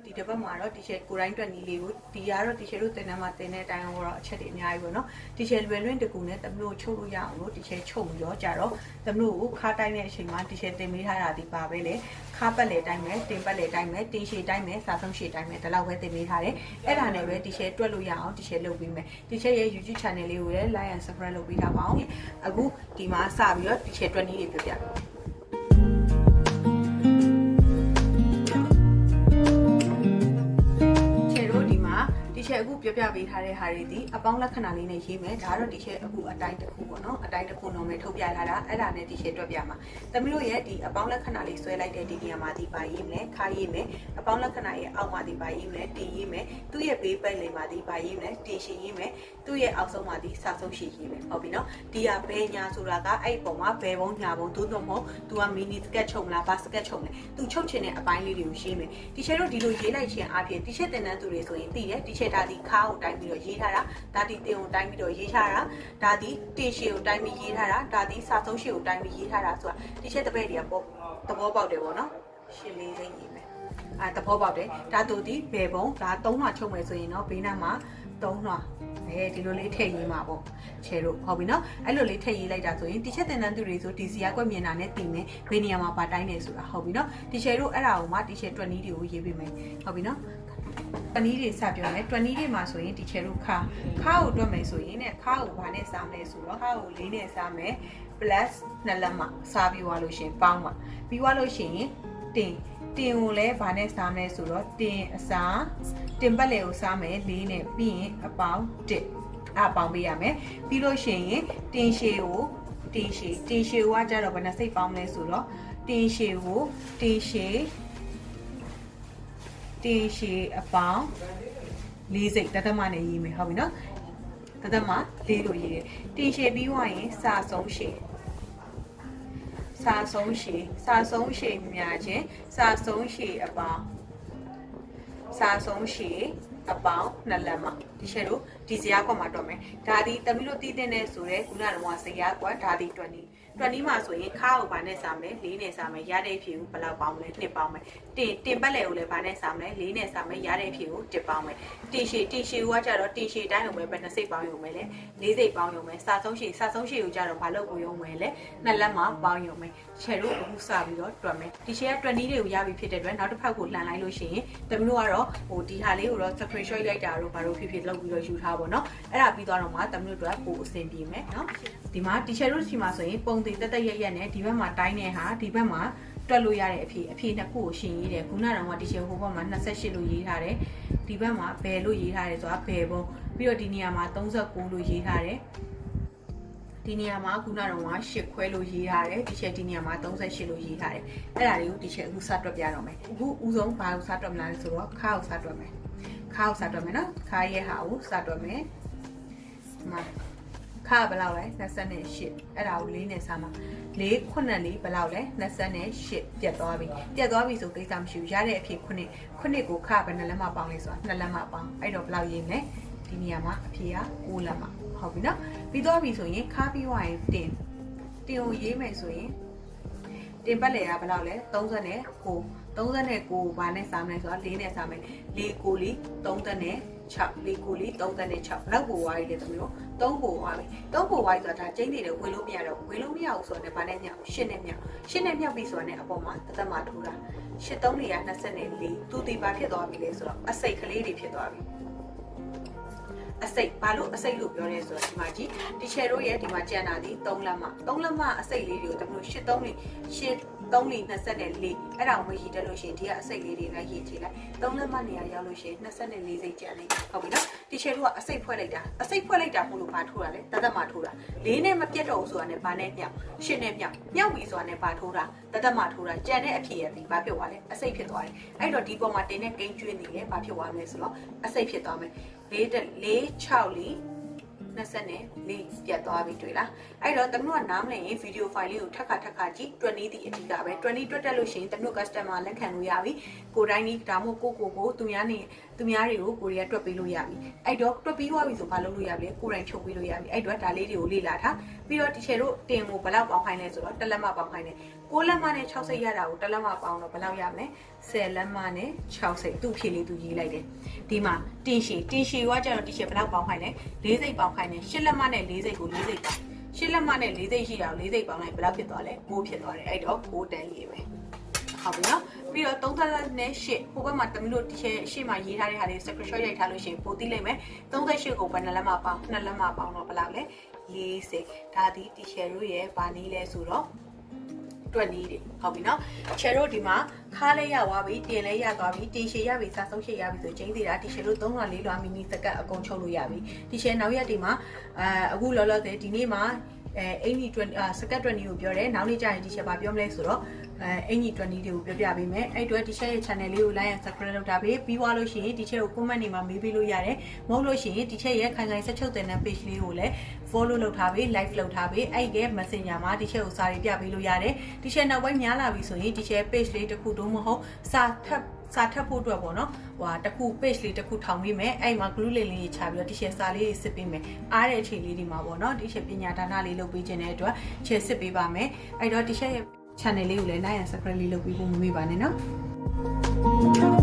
ဒီတစ်ပတ်မှာတော့တီရှယ်ကိုတိုင်းတွက်နီးလေးကိုဒီကတော့တီရှယ်တို့တင်ထဲမှာတင်တဲ့အတိုင်းတော့အချက်တွေအများကြီးပေါ့နော်တီရှယ်လွယ်လွင့်တကူနဲ့သမလို့ချုပ်လို့ရအောင်လို့တီရှယ်ချုပ်ပြီးတော့ကြတော့သမလို့ကိုခါတိုင်းတဲ့အချိန်မှာတီရှယ်တင်ပေးထားတာဒီပါပဲလေခါပတ်လေတိုင်းပဲတင်ပတ်လေတိုင်းပဲတင်ရှည်တိုင်းပဲစာဆုံးရှည်တိုင်းပဲဒီလောက်ပဲတင်ပေးထားတယ်အဲ့ဒါနဲ့ပဲတီရှယ်တွက်လို့ရအောင်တီရှယ်လုပ်ပေးမယ်တီရှယ်ရဲ့ YouTube channel လေးကိုလည်း like and subscribe လုပ်ပေးထားပါအောင်အခုဒီမှာစပြီးတော့တီရှယ်တွက်နီးတွေပြပြတီရှယ်အခုပြောပြပေးထားတဲ့ဟာတွေဒီအပေါင်းလက္ခဏာလေးနဲ့ရေးမယ်ဒါကတော့တီရှယ်အခုအတိုင်းတစ်ခုပေါ့နော်အတိုင်းတစ်ခုတော့မယ်ထုတ်ပြထားတာအဲ့ဒါနဲ့တီရှယ်တွက်ပြမှာသမီးတို့ရဲ့ဒီအပေါင်းလက္ခဏာလေးဆွဲလိုက်တဲ့ဒီနေရာမှာဒီပါရေးမယ်ခါရေးမယ်အပေါင်းလက္ခဏာရဲ့အောက်မှာဒီပါရေးမယ်တင်ရေးမယ်သူ့ရဲ့ဘေးပတ်လေးမှာဒီပါရေးမယ်တင်ရှည်ရေးမယ်သူ့ရဲ့အောက်ဆုံးမှာဒီစာဆုံးရှည်ရေးမယ်ဟုတ်ပြီနော်ဒီကဘယ်ညာဆိုတာကအဲ့ပုံမှာဘယ်ပုံညာပုံသို့တော့မဟုတ်သူကမီနီစကက်ချုပ်မလားဘာစကက်ချုပ်မလဲသူချုပ်ချင်တဲ့အပိုင်းလေးတွေကိုရေးမယ်တီရှယ်တို့ဒီလိုရေးလိုက်ခြင်းအပြင်တီရှယ်တင်တန်းသူတွေဆိုရင်သိတယ်တီရှယ်ဒါဒီခါကိုတိုင်းပြီးတော့ရေးထားတာဒါဒီတင်ကိုတိုင်းပြီးတော့ရေးထားတာဒါဒီတင်ရှည်ကိုတိုင်းပြီးရေးထားတာဒါဒီစာဆုံးရှည်ကိုတိုင်းပြီးရေးထားတာဆိုတာတီရှယ်တပည့်တွေကပေါ့သဘောပေါက်တယ်ပေါ့နော်ရှင်းလေးစိမ့်ရေးမယ်သဘောပေါက်တယ်ဒါတို့ဒီဘယ်ပုံဒါ3လွှာချုပ်မယ်ဆိုရင်တော့ဘေးနားမှာ3လွှာဒီလိုလေးထည့်ရေးမှာပေါ့ချဲတို့ဟုတ်ပြီနော်အဲ့လိုလေးထည့်ရေးလိုက်တာဆိုရင်တီရှယ်တင်တန်းသူတွေဆိုဒီစီကကွက်မြင်တာနဲ့တင်မယ်ဘယ်နေရာမှာပါတိုင်းနေဆိုတာဟုတ်ပြီနော်တီရှယ်တို့အဲ့ဒါကိုမှတီရှယ်တွက်နီးတွေကိုရေးပေးမယ်ဟုတ်ပြီနော်တွက်နီးတွေစပြောမယ်တွက်နီးတွေမှာဆိုရင်တီရှယ်တို့ခါကိုတွက်မယ်ဆိုရင်နဲ့ခါကိုဘာနဲ့စားမလဲဆိုတော့ခါကို4နဲ့စားမယ် plus 2လက်မှာစားပြီးသွားလို့ရှင်ပေါင်းမှာပြီးသွားလို့ရှိရင်တင်ကိုလည်းဘာနဲ့စားမလဲဆိုတော့တင်အစားတင်ပတ်လေကိုစားမယ်4နဲ့ပြီးရင်အပေါင်း1အပေါင်းပေးရမယ်ပြီးလို့ရှိရင်တင်ရှည်ကိုတင်ရှည်ကကြတော့ဘယ်နှစိတ်ပေါင်းလဲဆိုတော့တင်ရှည်ကိုတင်ရှည်အပေါင်း4စိတ်တသမနဲ့ရေးမယ်ဟုတ်ပြီနော်တသမ4လို့ရေးတယ်တင်ရှည်ပြီးသွားရင်စာဆုံးရှည်များခြင်းစာဆုံးရှည်အပေါင်း2လက်မှာဒီရှယ်တို့ဒီဇာတ်ကွက်မှာတွက်မယ်ဒါဒီတမီးတို့တည်တဲ့ဆိုရဲခုနကတော့ဇာတ်ကွက်ဒါဒီတွက်နီးမှာဆိုရင်ခါကိုဘာနဲ့စားမယ်4နဲ့စားမယ်ရတဲ့အဖြစ်ကိုဘယ်လောက်ပေါင်းမလဲ2ပေါင်းမယ်တင်ပတ်လေကိုလည်းဘာနဲ့စားမလဲ4နဲ့စားမယ်ရတဲ့အဖြစ်ကို1ပေါင်းမယ်တင်ရှည်ကကြတော့တင်ရှည်တိုင်းကိုပဲဘယ်နှစိတ်ပေါင်းရုံပဲလဲ4စိတ်ပေါင်းရုံပဲစာဆုံးရှည်ကိုကြတော့ဘာလို့ကိုရုံမယ်လဲ2လက်မှာပေါင်းရုံပဲချယ်တို့အခုစပြီးတော့တွက်မယ်ဒီရှယ်ကတွက်နီးတွေကိုရပြီဖြစ်တဲ့အတွက်နောက်တစ်ဖက်ကိုလှန်လိုက်လို့ရှိရင်တမီးတို့ကတော့ဒီဟာလေးကိုတော့ screenshot ရိုက်တာတို့ဘာလို့ဖြစ်လုပ်ပြီးတော့ယူထားပါတော့အဲ့ဒါပြီးသွားတော့မှတမီးတို့ကပို့အဆင်ပြေမယ်နော်ဒီမှာတီရှယ်တို့ဒီမှာဆိုရင်ပုံသေးတက်ရက်နဲ့ဒီဘက်မှာတိုင်းတဲ့ဟာဒီဘက်မှာတွက်လို့ရတဲ့အဖြေနှစ်ခုကိုရှင်းရေးတယ်ခုနကတော့တီရှယ်ဟိုဘက်မှာ28လို့ရေးထားတယ်ဒီဘက်မှာဘယ်လို့ရေးထားတယ်ဆိုတာဘယ်ပုံပြီးတော့ဒီနေရာမှာ39လို့ရေးထားတယ်ဒီနေရာမှာခုနကတော့8ခွဲလို့ရေးထားတယ်တီရှယ်ဒီနေရာမှာ38လို့ရေးထားတယ်အဲ့ဒါတွေကိုတီရှယ်အခုစတွက်ပြတော့မယ်အခုဦးဆုံးဘာကိုစတွက်မလားဆိုတော့ခါကိုစတွက်မယ်နော်ခါရဲ့ဟာကိုစတွက်မယ်ဒီမှာခါဘယ်လောက်လဲ28အဲ့ဒါကို4နဲ့စားမှာ4 9 4ဘယ်လောက်လဲ28ပြတ်သွားပြီဆိုကိစ္စမရှိဘူးရတဲ့အဖြစ်9ကိုခါဘယ်နှလက်မှပေါင်းလဲဆိုတာ2လက်မှပေါင်းအဲ့တော့ဘယ်လောက်ရေးမလဲဒီနေရာမှာအဖြစ်က6လက်မှဟုတ်ပြီနော်ပြီးသွားပြီဆိုရင်ခါပြီးသွားရင်တင်ကိုရေးမယ်ဆိုရင်တင်ပတ်လေကဘယ်လောက်လဲ39ဘာနဲ့စားမလဲဆိုတော့4နဲ့စားမယ်4ကိုလေး36လောက်ပို့သွားပြီလေသမီးတို့3ပို့သွားပြီဆိုတာဒါကျင်းနေတယ်ဝင်လို့မရဘူးဆိုတော့လည်းဘာနဲ့မြောက်8နဲ့မြောက်ပြီဆိုတော့လည်းအပေါ်မှာတသက်မှာထိုးတာ8 3တွေက24သူဒီပါဖြစ်သွားပြီလေဆိုတော့အစိတ်ကလေးတွေဖြစ်သွားပြီအစိတ်ဘာလို့အစိတ်လို့ပြောရဲဆိုတော့ဒီမှာကြည့်တီရှယ်တို့ရဲ့ဒီမှာကျန်တာဒီ3လက်မအစိတ်လေးတွေကိုတမလို့8 3လေး24အဲ့ဒါကိုမရည်တက်လို့ရှိရင်ဒီကအစိတ်လေးတွေကရည်ချလိုက်3လက်မနေရာရောက်လို့ရှိရင်24စိတ်ကျန်နေဟုတ်ပြီနော်တီရှယ်တို့ကအစိတ်ဖွဲ့လိုက်တာမို့လို့ဘာထိုးတာလဲတသက်မှာထိုးတာ4နဲ့မပြတ်တော့ဘူးဆိုတာနဲ့ဘာနဲ့မြောက်8နဲ့မြောက်ပြီဆိုတာနဲ့ဘာထိုးတာတသက်မှာထိုးတာကျန်တဲ့အဖြစ်ရပြီဘာဖြစ်သွားလဲအစိတ်ဖြစ်သွားတယ်အဲ့တော့ဒီပေါ်မှာတင်တဲ့ကိန်းကျွေးနေတယ်ဘာဖြစ်သွားမလဲဆိုတော့အစိတ်ဖြစ်သွားမယ်24ပြတ်သွားပြီတွေ့လားအဲ့တော့တမတို့ကနားမလည်ရင်ဗီဒီယိုဖိုင်လေးကိုထပ်ခါကြည့်တွက်နီးသည့်အဓိကပဲတွက်နီးတွက်တက်လို့ရှိရင်တမတို့ customer လက်ခံလို့ရပြီကိုတိုင်းနီးဒါမှမဟုတ်ကိုသူများတွေကိုကိုရီးယားတွက်ပေးလို့ရပြီအဲ့တော့တွက်ပြီးသွားပြီဆိုဘာလုပ်လို့ရပြီလဲကိုတိုင်းချုပ်ပေးလို့ရပြီအဲ့တော့ဒါလေးတွေကိုလေ့လာထားပြီးတော့တီရှယ်တို့တင်ကိုဘယ်လောက်ပေါင်းခိုင်းလဲဆိုတော့1လက်မှပေါင်းခိုင်းတယ် 6လက်မနဲ့6စိတ်ရတာကို1လက်မပေါင်းတော့ဘယ်လောက်ရမလဲ10လက်မနဲ့6စိတ်သူ့ဖြည့်လေးသူရေးလိုက်တယ်ဒီမှာတင်ရှည်ကကျတော့ဒီရှည်ဘယ်လောက်ပေါင်းခိုင်းလဲ4စိတ်ပေါင်းခိုင်းတယ်8လက်မနဲ့4စိတ်ကို4စိတ်ပေါင်း8လက်မနဲ့4စိတ်ရှိတာကို4စိတ်ပေါင်းလိုက်ဘယ်လောက်ဖြစ်သွားလဲ9ဖြစ်သွားတယ်အဲ့တော့9တန်းရေးပဲဟုတ်ပြီနော်ပြီးတော့38နဲ့8ဟိုဘက်မှာတမီးတို့ဒီရှေ့မှာရေးထားတဲ့ဟာလေး screenshot ရိုက်ထားလို့ရှိရင်ပိုသိလိမ့်မယ်38ကိုဘယ်နှလက်မပေါင်း2လက်မပေါင်းတော့ဘယ်လောက်လဲ40ဒါဒီတီရှယ်တို့ရဲ့ဗာနီးလဲဆိုတော့တွက်လေးတွေဟုတ်ပြီနော်ချယ်တို့ဒီမှာခါးလေးရသွားပြီတင်လေးရသွားပြီတင်ရှည်ရပြီစာဆုံးရှည်ရပြီဆိုကျင်းသေးတာတီရှယ်တို့3လွှာ4လွှာမီနီစကတ်အကုန်ချုပ်လို့ရပြီတီရှယ်နောက်ရက်ဒီမှာအခုလောလောဆယ်ဒီနေ့မှာအင်ကြီး20စကတ်20ကိုပြောတယ်နောက်နေ့ကျရင်တီရှယ်ပါပြောမလဲဆိုတော့အင်ကြီး20တွေကိုပြောပြပေးမယ်အဲ့တော့တီရှယ်ရဲ့ channel လေးကို like and subscribe လုပ်တာပေးပြီးသွားလို့ရှိရင်တီရှယ်ကို comment တွေမှာမေးပေးလို့ရတယ်မဟုတ်လို့ရှိရင်တီရှယ်ရဲ့ခိုင်ဆက်ချုပ်တဲ့ page လေးကိုလည်း follow လုပ်ထားပေး like လုပ်ထားပေးအဲ့ဒီ messenger မှာတီရှယ်ကိုစာရေးပြပေးလို့ရတယ်တီရှယ်နောက်ပိုင်းများလာပြီဆိုရင်တီရှယ် page လေးတစ်ခုတော့မဟုတ်စာထပ်ဖို့အတွက်ပေါ့နော်ဟိုတစ်ခု page လေးတစ်ခုထောင်ပေးမယ်အဲ့မှာ glue လေးချပြီးတော့တီရှယ်စာလေးစစ်ပေးမယ်အားတဲ့အချိန်လေးဒီမှာပေါ့နော်တီရှယ်ပညာဒါနလေးလုပ်ပေးခြင်းတဲ့အတွက်ချဲစစ်ပေးပါမယ်အဲ့တော့တီရှယ်ရဲ့ channel လေးကိုလည်း like and subscribe လေးလုပ်ပြီးဖို့မမေ့ပါနဲ့နော်